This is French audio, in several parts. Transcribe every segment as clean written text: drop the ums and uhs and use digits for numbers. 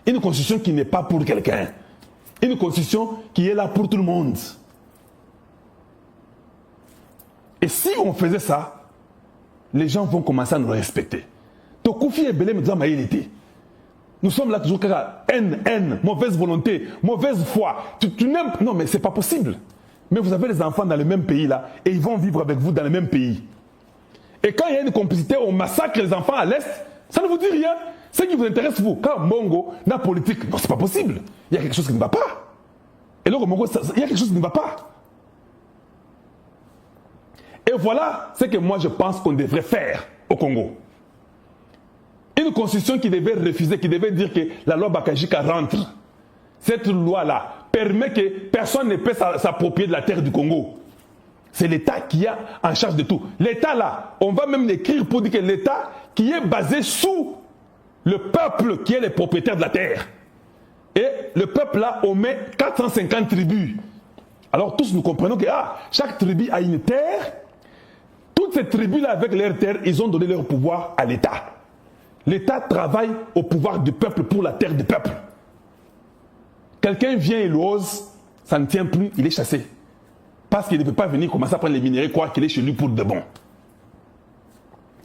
Une constitution qui n'est pas pour quelqu'un. Une constitution qui est là pour tout le monde. Et si on faisait ça, les gens vont commencer à nous respecter. Tokoufi et Belé me disent Maïlité. Nous sommes là toujours haine, mauvaise volonté, mauvaise foi. Tu n'aimes. Non, mais c'est pas possible. Mais vous avez les enfants dans le même pays là, et ils vont vivre avec vous dans le même pays. Et quand il y a une complicité, on massacre les enfants à l'Est, ça ne vous dit rien. Ce qui vous intéresse, vous, quand Mongo, la politique, non, c'est pas possible. Il y a quelque chose qui ne va pas. Et là, au Mongo, il y a quelque chose qui ne va pas. Et voilà ce que moi je pense qu'on devrait faire au Congo. Une constitution qui devait refuser, qui devait dire que la loi Bakajika rentre. Cette loi-là permet que personne ne peut s'approprier de la terre du Congo. C'est l'État qui est en charge de tout. L'État là, on va même écrire pour dire que l'État qui est basé sous le peuple qui est le propriétaire de la terre. Et le peuple là, on met 450 tribus. Alors tous nous comprenons que chaque tribu a une terre. Toutes ces tribus-là, avec leur terre, ils ont donné leur pouvoir à l'État. L'État travaille au pouvoir du peuple pour la terre du peuple. Quelqu'un vient et l'ose, ça ne tient plus, il est chassé. Parce qu'il ne peut pas venir commencer à prendre les minéraux, croire qu'il est chez lui pour de bon.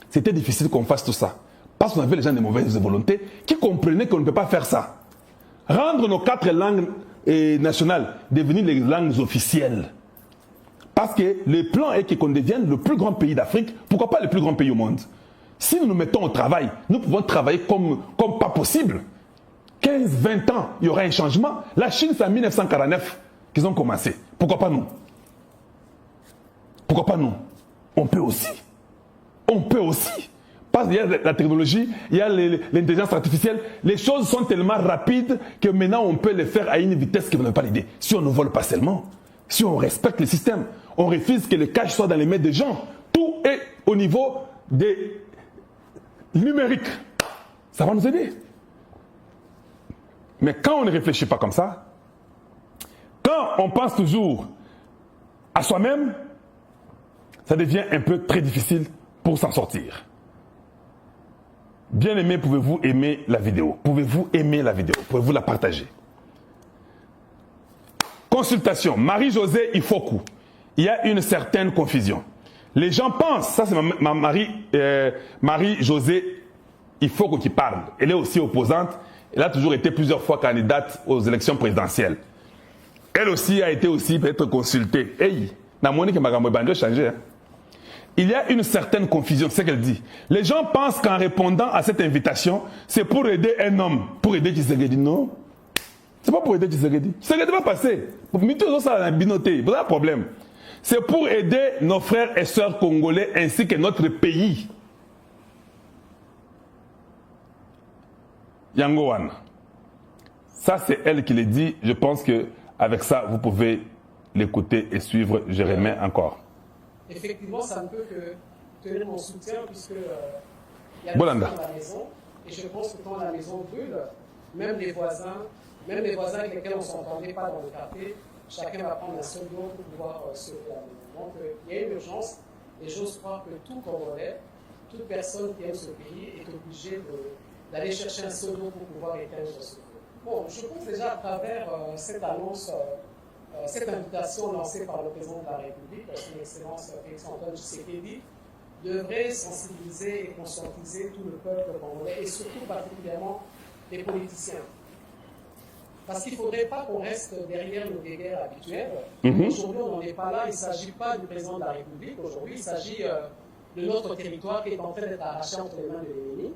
C'était difficile qu'on fasse tout ça. Parce qu'on avait les gens de mauvaise volonté qui comprenaient qu'on ne peut pas faire ça. Rendre nos 4 langues nationales devenir les langues officielles. Parce que le plan est qu'on devienne le plus grand pays d'Afrique. Pourquoi pas le plus grand pays au monde? Si nous nous mettons au travail, nous pouvons travailler comme pas possible. 15, 20 ans, il y aura un changement. La Chine, c'est en 1949 qu'ils ont commencé. Pourquoi pas nous? Pourquoi pas nous? On peut aussi. On peut aussi. Parce qu'il y a la technologie, il y a l'intelligence artificielle. Les choses sont tellement rapides que maintenant on peut les faire à une vitesse qui ne veut pas l'aider. Si on ne vole pas seulement, si on respecte le système, on refuse que le cash soit dans les mains des gens. Tout est au niveau des numériques. Ça va nous aider. Mais quand on ne réfléchit pas comme ça, quand on pense toujours à soi-même, ça devient un peu très difficile pour s'en sortir. Bien aimé, pouvez-vous aimer la vidéo? Pouvez-vous aimer la vidéo? Pouvez-vous la partager? Consultation. Marie-Josée Ifoku. Il y a une certaine confusion. Les gens pensent, ça c'est ma Marie-Josée Ifoku qui parle. Elle est aussi opposante. Elle a toujours été plusieurs fois candidate aux élections présidentielles. Elle aussi a été aussi peut-être consultée. Hey, changé. Il y a une certaine confusion, c'est ce qu'elle dit. Les gens pensent qu'en répondant à cette invitation, c'est pour aider un homme. Pour aider Tshisekedi, non. C'est pas pour aider Tshisekedi. Tshisekedi va passer. Vous mettez ça dans la binoté. Vous avez un problème. C'est pour aider nos frères et sœurs congolais ainsi que notre pays. Yangowan. Ça, c'est elle qui le dit. Je pense qu'avec ça, vous pouvez l'écouter et suivre Jérémie encore. Effectivement, ça ne peut que tenir mon soutien puisque il y a des gens dans la maison. Et je pense que quand la maison brûle, même les voisins avec lesquels on ne s'entendait pas dans le quartier, chacun va prendre un seul lot pour pouvoir sauver la maison. Donc il y a une urgence et j'ose croire que tout Congolais, toute personne qui aime ce pays est obligée d'aller chercher un seul lot pour pouvoir éteindre ce feu. Bon, je pense déjà à travers cette annonce, cette invitation lancée par le président de la République, son Excellence Félix-Antoine Tshisekedi, devrait sensibiliser et conscientiser tout le peuple congolais et surtout particulièrement les politiciens. Parce qu'il ne faudrait pas qu'on reste derrière nos guerres habituelles. Aujourd'hui, on n'en est pas là. Il ne s'agit pas du président de la République. Aujourd'hui, il s'agit de notre territoire qui est en train d'être arraché entre les mains de l'ennemi.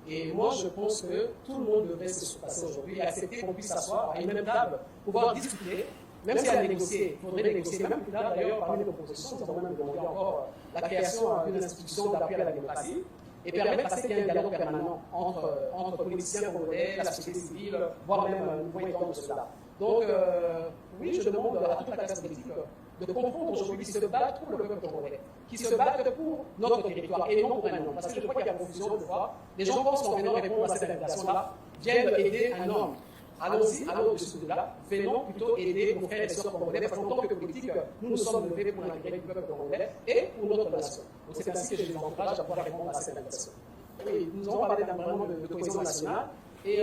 Et moi, je pense que tout le monde devrait se surpasser aujourd'hui et accepter qu'on puisse s'asseoir à une même table, pouvoir discuter, même s'il y a négocier, il faudrait négocier. Même là, d'ailleurs, parmi les propositions, nous avons même demandé encore la création d'une institution d'appui à la démocratie et permettre à ce qu'il y ait un dialogue permanent entre politiciens congolais, la société civile, voire même un nouveau état de cela. Donc, oui, je demande à toute la classe politique de comprendre aujourd'hui qui se battent pour le peuple congolais, qui se battent pour notre territoire et non pour un homme. Parce que je crois qu'il y a confusion de fois. Les gens pensent qu'en venant répondre à cette invitation-là, viennent aider un homme. Allons-y, allons au-dessus de là, venons plutôt aider nos frères et sœurs congolais, parce qu'en tant que politique, nous nous sommes levés pour l'intérêt du peuple congolais et pour notre nation. Donc c'est ainsi que je les encourage à pouvoir répondre à cette invitation. Oui, nous avons parlé d'un vraiment de cohésion nationale. Et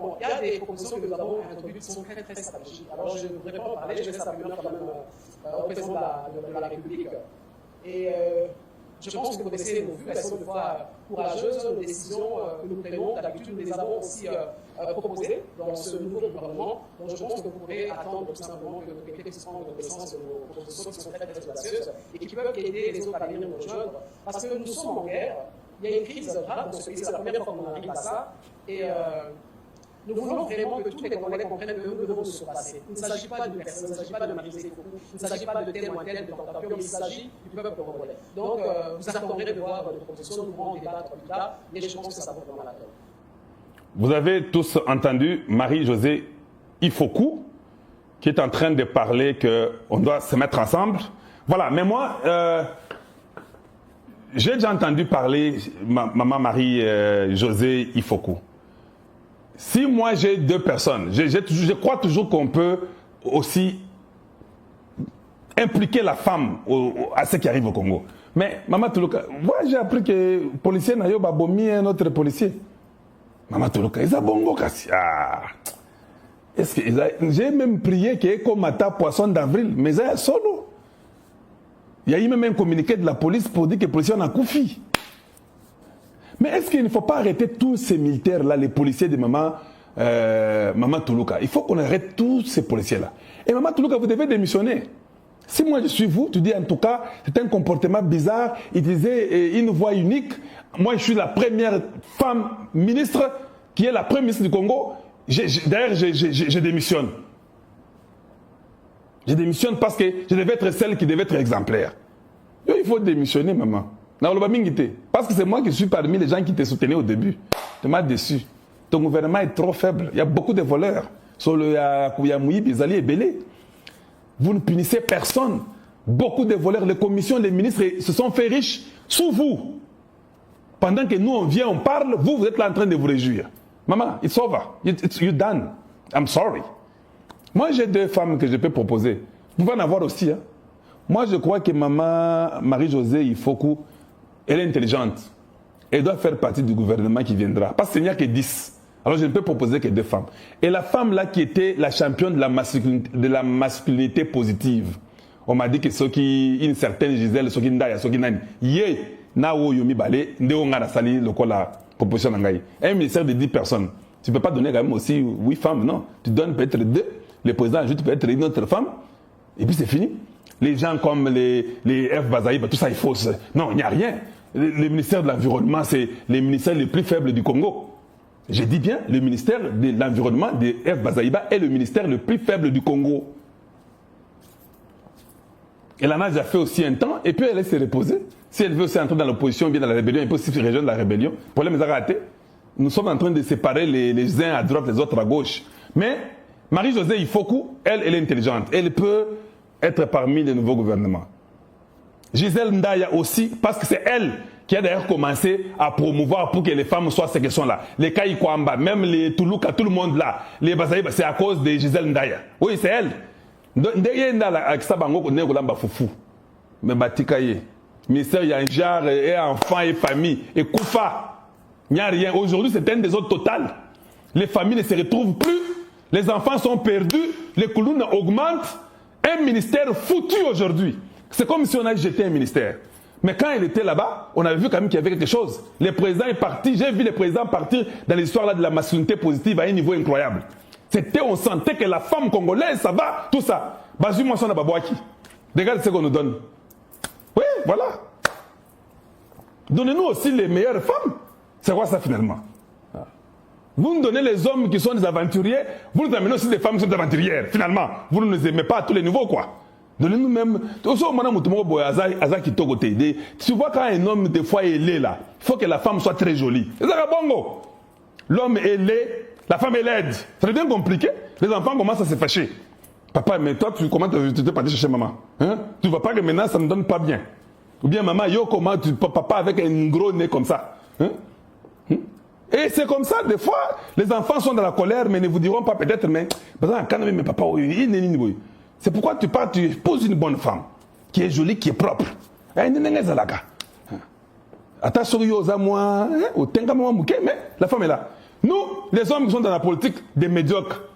bon, il y a des propositions que nous avons introduites qui sont très, très stratégiques. Alors, je ne voudrais pas en parler, je laisse la primeur quand même au président de la République. Et je pense que vous connaissez nos vues, elles sont des fois courageuses, les décisions que nous prenons. D'habitude, nous les avons aussi proposées dans ce nouveau gouvernement. Donc, je pense que vous pourrez attendre tout simplement que nos députés puissent prendre connaissance de nos propositions qui sont très, très audacieuses et qui peuvent aider les autres à venir nous rejoindre. Parce que nous sommes en guerre. Il y a une crise grave dans ce pays, c'est la première fois qu'on arrive à ça. Et nous voulons vraiment que tous les Congolais comprennent que nous devons nous surpasser. Il ne s'agit pas d'une personne, il ne s'agit pas de Marie-Josée Foucault, il ne s'agit pas de tel ou tel de Tantapio, mais il s'agit du peuple congolais. Donc, vous attendrez de voir nos propositions, nous pourrons débattre plus tard, mais je pense que ça vaut vraiment la peine. Vous avez tous entendu Marie-Josée Ifoku, qui est en train de parler qu'on doit se mettre ensemble. Voilà, mais moi, j'ai déjà entendu parler maman Marie-Josée Ifoku. Si moi j'ai deux personnes, je crois toujours qu'on peut aussi impliquer la femme à ce qui arrive au Congo. Mais Maman Toulouka, moi j'ai appris que le policier n'a pas bomi un autre policier. Maman Toulouka, ils ont bongo kasi. J'ai même prié qu'il y ait comme à poisson d'avril, mais c'est solo. Il y a eu même un communiqué de la police pour dire que le policier en a coufi. Mais est-ce qu'il ne faut pas arrêter tous ces militaires-là, les policiers de Maman Toulouka? Il faut qu'on arrête tous ces policiers-là. Et Maman Toulouka, vous devez démissionner. Si moi je suis vous, tu dis en tout cas, c'est un comportement bizarre, utiliser une voix unique. Moi je suis la première femme ministre qui est la première ministre du Congo. D'ailleurs, je démissionne. Je démissionne parce que je devais être celle qui devait être exemplaire. Il faut démissionner, maman. Parce que c'est moi qui suis parmi les gens qui te soutenaient au début. Tu m'as déçu. Ton gouvernement est trop faible. Il y a beaucoup de voleurs. Sur le Yamoui, Bizali et Bélé. Vous ne punissez personne. Beaucoup de voleurs, les commissions, les ministres se sont fait riches sous vous. Pendant que nous, on vient, on parle, vous êtes là en train de vous réjouir. Maman, it's over. You're done. I'm sorry. Moi, j'ai deux femmes que je peux proposer. Vous pouvez en avoir aussi. Hein. Moi, je crois que maman Marie-Josée Ifoku, elle est intelligente. Elle doit faire partie du gouvernement qui viendra. Parce qu'il n'y a que 10. Alors, je ne peux proposer que deux femmes. Et la femme là qui était la championne de la masculinité positive, on m'a dit que ceux qui, une certaine Gisèle, ceux qui n'ont ceux qui n'ont yé, na wo yomi balé, ndé na sali le la proposition n'angai. Un ministère de 10 personnes. Tu ne peux pas donner quand même aussi 8 femmes, non. Tu donnes peut-être 2. Le président ajoute peut-être une autre femme. Et puis c'est fini. Les gens comme les F. Bazaïba, tout ça est faux. Non, il n'y a rien. Le ministère de l'Environnement, c'est les ministères les plus faibles du Congo. Je dis bien, le ministère de l'Environnement de F. Bazaïba est le ministère le plus faible du Congo. Elle en a déjà fait aussi un temps, et puis elle laisse se reposer. Si elle veut aussi entrer dans l'opposition, bien dans la rébellion, elle peut aussi rejoindre la rébellion. Le problème est raté. Nous sommes en train de séparer les uns à droite, les autres à gauche. Mais Marie-Josée Ifoku, elle est intelligente. Elle peut être parmi les nouveaux gouvernements. Gisèle Ndaya aussi, parce que c'est elle qui a d'ailleurs commencé à promouvoir pour que les femmes soient ce qu'elles sont là. Les Kaïkwamba, même les Toulouka, tout le monde là. Les Bazaïba, c'est à cause de Gisèle Ndaya. Oui, c'est elle. Mais Batikaye, ministère Yanjar et enfants et famille, et Koufa, il n'y a rien. Aujourd'hui, c'est un désordre total. Les familles ne se retrouvent plus. Les enfants sont perdus. Les colonnes augmentent. Un ministère foutu aujourd'hui. C'est comme si on a jeté un ministère. Mais quand il était là-bas, on avait vu quand même qu'il y avait quelque chose. Le président est parti. J'ai vu le président partir dans l'histoire là de la masculinité positive à un niveau incroyable. On sentait que la femme congolaise, ça va, tout ça. Bazou Mouasson Babouaki. Regarde ce qu'on nous donne. Oui, voilà. Donnez-nous aussi les meilleures femmes. C'est quoi ça finalement? Vous nous donnez les hommes qui sont des aventuriers, vous nous amenez aussi des femmes qui sont des aventurières. Finalement, vous ne nous aimez pas à tous les niveaux, quoi. Donnez-nous même. Tu vois quand un homme, des fois, il est là, il faut que la femme soit très jolie. L'homme est laid, la femme est laide. C'est bien compliqué. Les enfants commencent à se fâcher. Papa, mais toi, comment tu t'es parti chercher maman? Hein? Tu ne vois pas que maintenant, ça ne donne pas bien. Ou bien, maman, yo, comment papa avec un gros nez comme ça? Hein? Et c'est comme ça, des fois, les enfants sont dans la colère, mais ne vous diront pas peut-être, mais papa, c'est pourquoi tu pars, tu épouses une bonne femme, qui est jolie, qui est propre. Mais la femme est là. Nous, les hommes qui sont dans la politique, des médiocres.